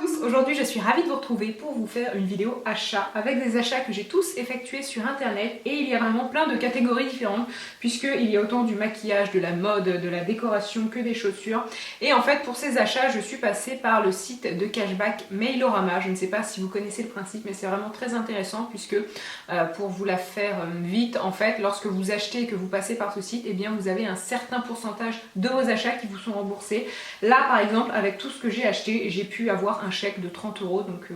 tous, aujourd'hui je suis ravie de vous retrouver pour vous faire une vidéo achat avec des achats que j'ai tous effectués sur internet et il y a vraiment plein de catégories différentes puisqu'il y a autant du maquillage, de la mode, de la décoration que des chaussures et en fait pour ces achats je suis passée par le site de cashback Mailorama. Je ne sais pas si vous connaissez le principe mais c'est vraiment très intéressant puisque pour vous la faire vite en fait lorsque vous achetez et que vous passez par ce site et bien vous avez un certain pourcentage de vos achats qui vous sont remboursés. Là par exemple avec tout ce que j'ai acheté j'ai pu avoir un chèque de 30 €, donc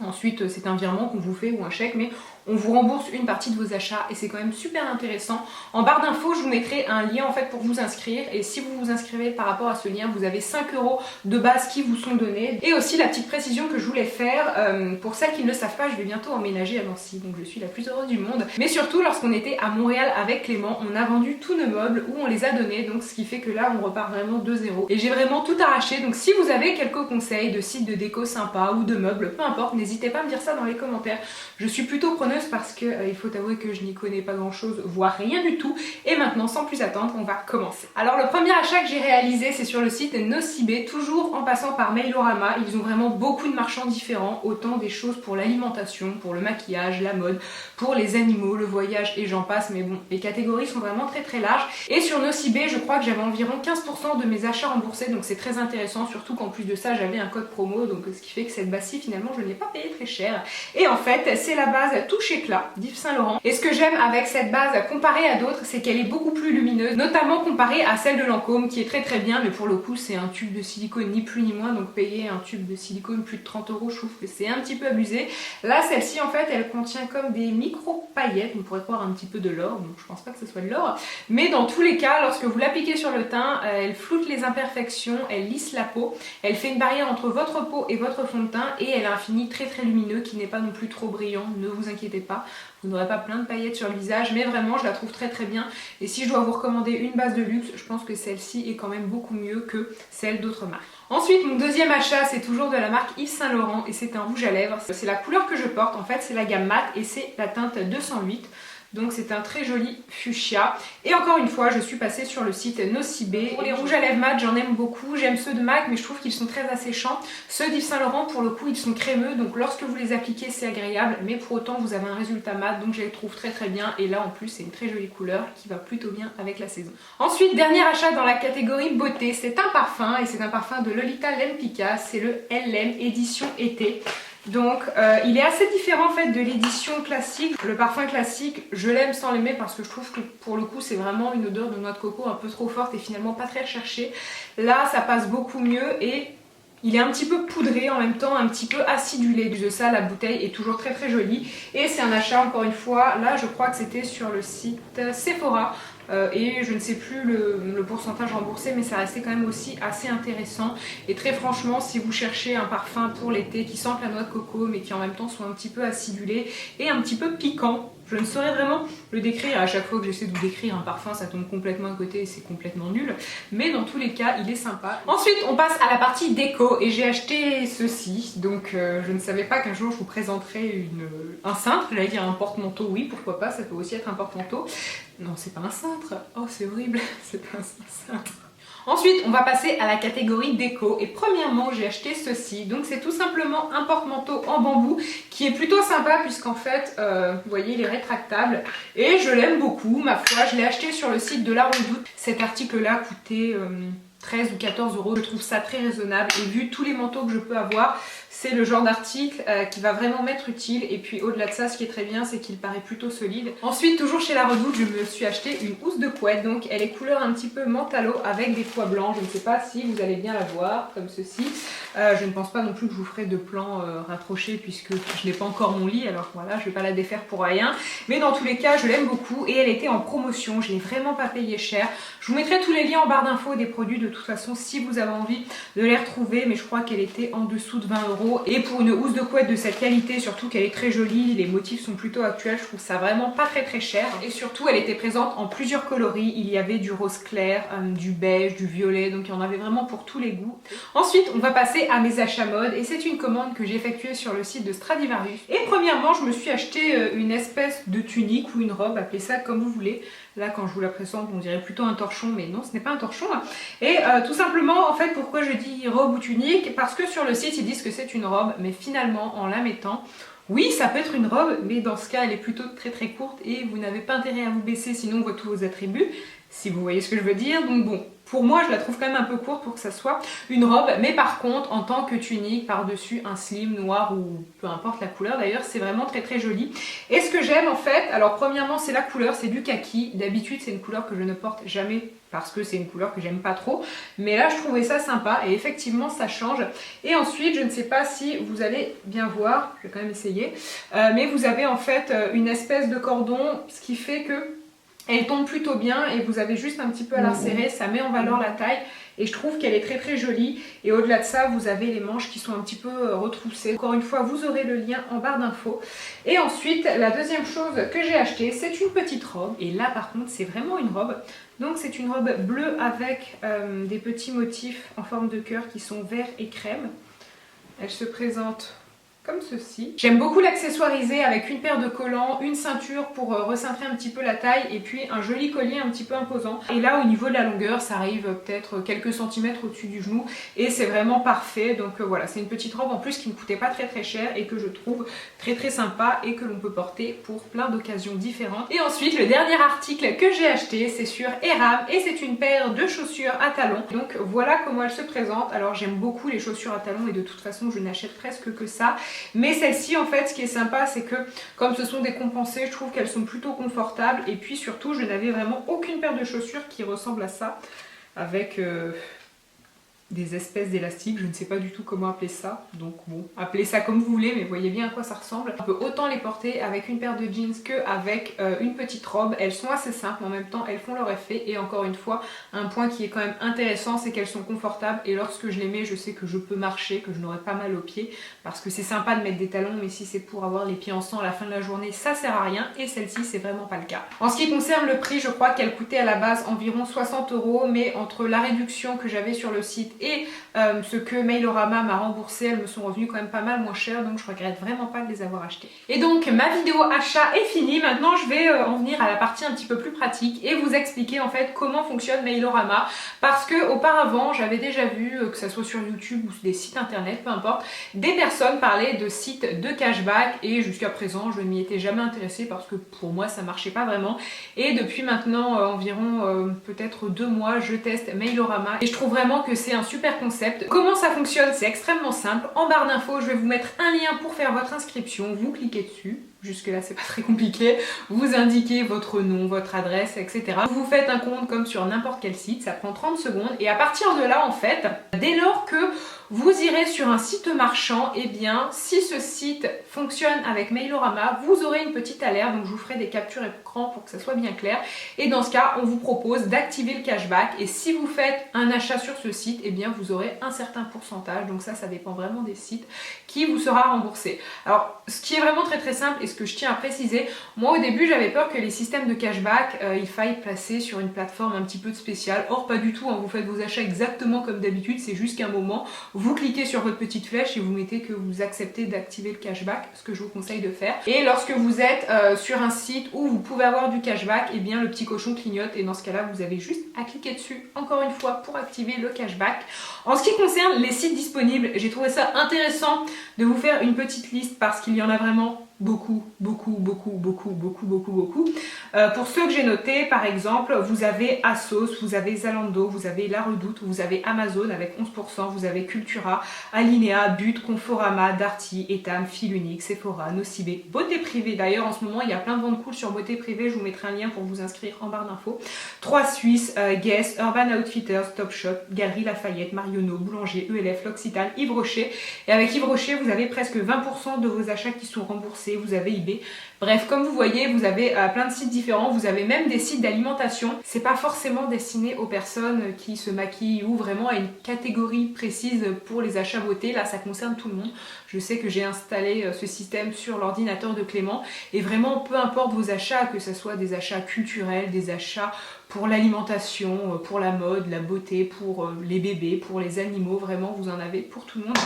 ensuite c'est un virement qu'on vous fait ou un chèque, mais on vous rembourse une partie de vos achats et c'est quand même super intéressant. En barre d'infos je vous mettrai un lien en fait pour vous inscrire et si vous vous inscrivez par rapport à ce lien vous avez 5 € de base qui vous sont donnés. Et aussi la petite précision que je voulais faire, pour celles qui ne le savent pas, je vais bientôt emménager à Nancy, donc je suis la plus heureuse du monde. Mais surtout lorsqu'on était à Montréal avec Clément, on a vendu tous nos meubles ou on les a donnés, donc ce qui fait que là on repart vraiment de zéro. Et j'ai vraiment tout arraché, donc si vous avez quelques conseils de sites de déco sympas ou de meubles, peu importe, n'hésitez pas à me dire ça dans les commentaires. Je suis plutôt preneuse parce que il faut avouer que je n'y connais pas grand chose, voire rien du tout. Et maintenant sans plus attendre on va commencer. Alors le premier achat que j'ai réalisé c'est sur le site Nocibé, toujours en passant par Mailorama. Ils ont vraiment beaucoup de marchands différents, autant des choses pour l'alimentation, pour le maquillage, la mode, pour les animaux, le voyage et j'en passe, mais bon les catégories sont vraiment très larges. Et sur Nocibé je crois que j'avais environ 15% de mes achats remboursés, donc c'est très intéressant, surtout qu'en plus de ça j'avais un code promo, donc ce qui fait que cette base-ci finalement je ne l'ai pas payée très cher. Et en fait c'est la base Touche Éclat d'Yves Saint Laurent. Et ce que j'aime avec cette base comparée à d'autres, c'est qu'elle est beaucoup plus lumineuse, notamment comparée à celle de Lancôme qui est très bien, mais pour le coup c'est un tube de silicone ni plus ni moins, donc payer un tube de silicone plus de 30 €, je trouve que c'est un petit peu abusé. Là celle-ci en fait elle contient comme des micro paillettes, on pourrait croire un petit peu de l'or, donc je pense pas que ce soit de l'or, mais dans tous les cas lorsque vous l'appliquez sur le teint, elle floute les imperfections, elle lisse la peau, elle fait une barrière entre votre peau et votre fond de teint et elle a un fini très lumineux qui n'est pas non plus trop brillant, ne vous inquiétez pas, vous n'aurez pas plein de paillettes sur le visage, mais vraiment je la trouve très bien. Et si je dois vous recommander une base de luxe, je pense que celle-ci est quand même beaucoup mieux que celle d'autres marques. Ensuite mon deuxième achat c'est toujours de la marque Yves Saint Laurent et c'est un rouge à lèvres. C'est la couleur que je porte, en fait c'est la gamme mat et c'est la teinte 208. Donc c'est un très joli fuchsia. Et encore une fois, je suis passée sur le site Nocibé. Pour les rouges à lèvres mat, j'en aime beaucoup. J'aime ceux de MAC, mais je trouve qu'ils sont très asséchants. Ceux d'Yves Saint Laurent, pour le coup, ils sont crémeux. Donc lorsque vous les appliquez, c'est agréable. Mais pour autant, vous avez un résultat mat. Donc je les trouve très bien. Et là, en plus, c'est une très jolie couleur qui va plutôt bien avec la saison. Ensuite, dernier achat dans la catégorie beauté. C'est un parfum. Et c'est un parfum de Lolita Lempicka. C'est le LM édition été. Donc il est assez différent en fait de l'édition classique. Le parfum classique je l'aime sans l'aimer parce que je trouve que pour le coup c'est vraiment une odeur de noix de coco un peu trop forte et finalement pas très recherchée. Là ça passe beaucoup mieux et il est un petit peu poudré en même temps, un petit peu acidulé. De ça la bouteille est toujours très jolie et c'est un achat encore une fois, là je crois que c'était sur le site Sephora. Et je ne sais plus le pourcentage remboursé mais ça restait quand même aussi assez intéressant et très franchement si vous cherchez un parfum pour l'été qui sente la noix de coco mais qui en même temps soit un petit peu acidulé et un petit peu piquant, je ne saurais vraiment le décrire. À chaque fois que j'essaie de vous décrire un parfum ça tombe complètement à côté et c'est complètement nul, mais dans tous les cas il est sympa. Ensuite on passe à la partie déco et j'ai acheté ceci, donc je ne savais pas qu'un jour je vous présenterais un cintre, j'allais dire un porte-manteau, oui pourquoi pas, ça peut aussi être un porte-manteau. Non, c'est pas un cintre. Oh, c'est horrible. C'est pas un cintre. Ensuite, on va passer à la catégorie déco. Et premièrement, j'ai acheté ceci. Donc, c'est tout simplement un porte-manteau en bambou qui est plutôt sympa puisqu'en fait, vous voyez, il est rétractable. Et je l'aime beaucoup, ma foi. Je l'ai acheté sur le site de La Redoute. Cet article-là coûtait 13 ou 14 €. Je trouve ça très raisonnable. Et vu tous les manteaux que je peux avoir, c'est le genre d'article qui va vraiment m'être utile. Et puis au-delà de ça, ce qui est très bien, c'est qu'il paraît plutôt solide. Ensuite, toujours chez La Redoute, je me suis acheté une housse de couette. Donc elle est couleur un petit peu mentalo avec des pois blancs. Je ne sais pas si vous allez bien la voir, comme ceci. Je ne pense pas non plus que je vous ferai de plan rapproché puisque je n'ai pas encore mon lit. Alors voilà, je ne vais pas la défaire pour rien. Mais dans tous les cas, je l'aime beaucoup et elle était en promotion. Je n'ai vraiment pas payé cher. Je vous mettrai tous les liens en barre d'infos des produits de toute façon si vous avez envie de les retrouver. Mais je crois qu'elle était en dessous de 20 €. €. Et pour une housse de couette de cette qualité, surtout qu'elle est très jolie, les motifs sont plutôt actuels, je trouve ça vraiment pas très cher. Et surtout, elle était présente en plusieurs coloris. Il y avait du rose clair, du beige, du violet, donc il y en avait vraiment pour tous les goûts. Ensuite, on va passer à mes achats mode et c'est une commande que j'ai effectuée sur le site de Stradivarius. Et premièrement, je me suis acheté une espèce de tunique ou une robe, appelez ça comme vous voulez. Là, quand je vous la présente, on dirait plutôt un torchon, mais non, ce n'est pas un torchon. Et tout simplement, en fait, pourquoi je dis robe ou tunique? Parce que sur le site, ils disent que c'est une robe, mais finalement, en la mettant, oui, ça peut être une robe, mais dans ce cas, elle est plutôt très courte et vous n'avez pas intérêt à vous baisser, sinon on voit tous vos attributs, si vous voyez ce que je veux dire. Donc bon, pour moi, je la trouve quand même un peu courte pour que ça soit une robe, mais par contre, en tant que tunique, par-dessus un slim noir ou peu importe la couleur d'ailleurs, c'est vraiment très joli. Et ce que j'aime en fait, alors premièrement, c'est la couleur, c'est du kaki. D'habitude, c'est une couleur que je ne porte jamais parce que c'est une couleur que j'aime pas trop, mais là je trouvais ça sympa et effectivement ça change. Et ensuite, je ne sais pas si vous allez bien voir, je vais quand même essayer, mais vous avez en fait une espèce de cordon, ce qui fait que elle tombe plutôt bien et vous avez juste un petit peu à la serrer, ça met en valeur la taille et je trouve qu'elle est très jolie. Et au-delà de ça, vous avez les manches qui sont un petit peu retroussées. Encore une fois, vous aurez le lien en barre d'infos. Et ensuite, la deuxième chose que j'ai achetée, c'est une petite robe. Et là, par contre, c'est vraiment une robe. Donc c'est une robe bleue avec des petits motifs en forme de cœur qui sont vert et crème. Elle se présente comme ceci. J'aime beaucoup l'accessoiriser avec une paire de collants, une ceinture pour recentrer un petit peu la taille et puis un joli collier un petit peu imposant. Et là au niveau de la longueur, ça arrive peut-être quelques centimètres au-dessus du genou et c'est vraiment parfait. Donc voilà, c'est une petite robe en plus qui ne coûtait pas très cher et que je trouve très sympa et que l'on peut porter pour plein d'occasions différentes. Et ensuite, le dernier article que j'ai acheté, c'est sur Eram et c'est une paire de chaussures à talons. Donc voilà comment elle se présente. Alors j'aime beaucoup les chaussures à talons et de toute façon, je n'achète presque que ça. Mais celle-ci en fait, ce qui est sympa, c'est que comme ce sont des compensées, je trouve qu'elles sont plutôt confortables. Et puis surtout, je n'avais vraiment aucune paire de chaussures qui ressemble à ça, avec des espèces d'élastiques, je ne sais pas du tout comment appeler ça, donc bon, appelez ça comme vous voulez, mais voyez bien à quoi ça ressemble. On peut autant les porter avec une paire de jeans qu'avec une petite robe. Elles sont assez simples, mais en même temps elles font leur effet. Et encore une fois, un point qui est quand même intéressant, c'est qu'elles sont confortables et lorsque je les mets, je sais que je peux marcher, que je n'aurai pas mal aux pieds, parce que c'est sympa de mettre des talons, mais si c'est pour avoir les pieds en sang à la fin de la journée, ça sert à rien, et celle-ci c'est vraiment pas le cas. En ce qui concerne le prix, je crois qu'elle coûtait à la base environ 60 €, mais entre la réduction que j'avais sur le site et ce que Mailorama m'a remboursé, elles me sont revenues quand même pas mal moins cher, donc je regrette vraiment pas de les avoir achetées. Et donc ma vidéo achat est finie. Maintenant je vais en venir à la partie un petit peu plus pratique et vous expliquer en fait comment fonctionne Mailorama, parce que auparavant j'avais déjà vu, que ça soit sur YouTube ou sur des sites internet, peu importe, des personnes parler de sites de cashback et jusqu'à présent je ne m'y étais jamais intéressée parce que pour moi ça marchait pas vraiment. Et depuis maintenant environ peut-être 2 mois, je teste Mailorama et je trouve vraiment que c'est un super concept. Comment ça fonctionne? C'est extrêmement simple. En barre d'infos, je vais vous mettre un lien pour faire votre inscription. Vous cliquez dessus. Jusque là c'est pas très compliqué, vous indiquez votre nom, votre adresse, etc. Vous faites un compte comme sur n'importe quel site, ça prend 30 secondes et à partir de là en fait, dès lors que vous irez sur un site marchand, et bien si ce site fonctionne avec Mailorama, vous aurez une petite alerte, donc je vous ferai des captures écran pour que ça soit bien clair. Et dans ce cas, on vous propose d'activer le cashback et si vous faites un achat sur ce site, et bien vous aurez un certain pourcentage, donc ça dépend vraiment des sites, qui vous sera remboursé. Alors ce qui est vraiment très simple et ce que je tiens à préciser, moi au début j'avais peur que les systèmes de cashback, il faille placer sur une plateforme un petit peu spéciale. Or pas du tout, hein, vous faites vos achats exactement comme d'habitude, c'est juste qu'à un moment, vous cliquez sur votre petite flèche et vous mettez que vous acceptez d'activer le cashback, ce que je vous conseille de faire. Et lorsque vous êtes sur un site où vous pouvez avoir du cashback, et bien le petit cochon clignote et dans ce cas-là, vous avez juste à cliquer dessus, encore une fois, pour activer le cashback. En ce qui concerne les sites disponibles, j'ai trouvé ça intéressant de vous faire une petite liste parce qu'il y en a vraiment beaucoup. Pour ceux que j'ai notés, par exemple, vous avez Asos, vous avez Zalando, vous avez La Redoute, vous avez Amazon avec 11%, vous avez Cultura, Alinea, But, Conforama, Darty, Etam, Fil Unique, Sephora, Nocibé, Beauté Privée. D'ailleurs, en ce moment, il y a plein de ventes cool sur Beauté Privée, je vous mettrai un lien pour vous inscrire en barre d'infos. 3 Suisses, Guess, Urban Outfitters, Topshop, Galeries Lafayette, Marionneau, Boulanger, ELF, L'Occitane, Yves Rocher. Et avec Yves Rocher, vous avez presque 20% de vos achats qui sont remboursés. Etsy, vous avez eBay. Bref, comme vous voyez, vous avez plein de sites différents, vous avez même des sites d'alimentation. C'est pas forcément destiné aux personnes qui se maquillent ou vraiment à une catégorie précise pour les achats beauté. Là, ça concerne tout le monde. Je sais que j'ai installé ce système sur l'ordinateur de Clément et vraiment, peu importe vos achats, que ce soit des achats culturels, des achats pour l'alimentation, pour la mode, la beauté, pour les bébés, pour les animaux, vraiment, vous en avez pour tout le monde.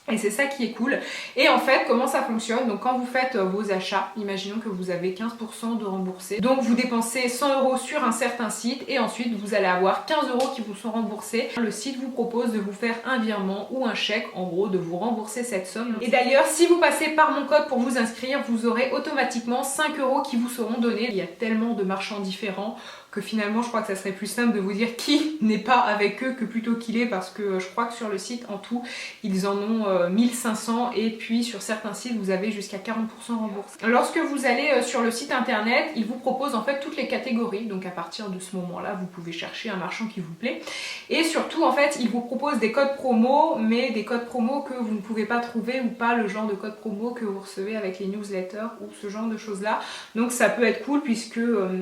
Et c'est ça qui est cool. Et en fait, comment ça fonctionne? Donc quand vous faites vos achats, imaginons que vous avez 15% de remboursés. Donc vous dépensez 100 € sur un certain site et ensuite vous allez avoir 15 € qui vous sont remboursés. Le site vous propose de vous faire un virement ou un chèque, en gros, de vous rembourser cette somme. Et d'ailleurs, si vous passez par mon code pour vous inscrire, vous aurez automatiquement 5 € qui vous seront donnés. Il y a tellement de marchands différents que finalement je crois que ça serait plus simple de vous dire qui n'est pas avec eux que plutôt qu'il est, parce que je crois que sur le site en tout ils en ont 1500 et puis sur certains sites vous avez jusqu'à 40% remboursé. Lorsque vous allez sur le site internet, ils vous proposent en fait toutes les catégories, donc à partir de ce moment là vous pouvez chercher un marchand qui vous plaît et surtout en fait ils vous proposent des codes promo, mais des codes promo que vous ne pouvez pas trouver ou pas le genre de code promo que vous recevez avec les newsletters ou ce genre de choses là. Donc ça peut être cool puisque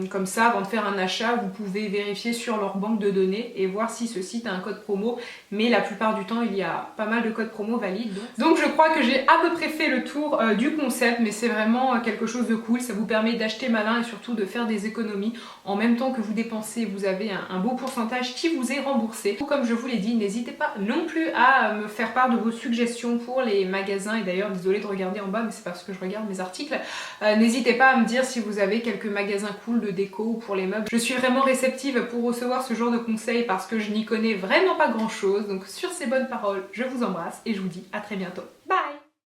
comme ça avant de faire un achat vous pouvez vérifier sur leur banque de données et voir si ce site a un code promo, mais la plupart du temps il y a pas mal de codes promo valides. Donc je crois que j'ai à peu près fait le tour du concept, mais c'est vraiment quelque chose de cool, ça vous permet d'acheter malin et surtout de faire des économies en même temps que vous dépensez, vous avez un beau pourcentage qui vous est remboursé. Comme je vous l'ai dit, n'hésitez pas non plus à me faire part de vos suggestions pour les magasins, et d'ailleurs désolé de regarder en bas mais c'est parce que je regarde mes articles. N'hésitez pas à me dire si vous avez quelques magasins cool de déco ou pour les meubles. Je suis vraiment réceptive pour recevoir ce genre de conseils parce que je n'y connais vraiment pas grand chose. Donc sur ces bonnes paroles, je vous embrasse et je vous dis à très bientôt. Bye!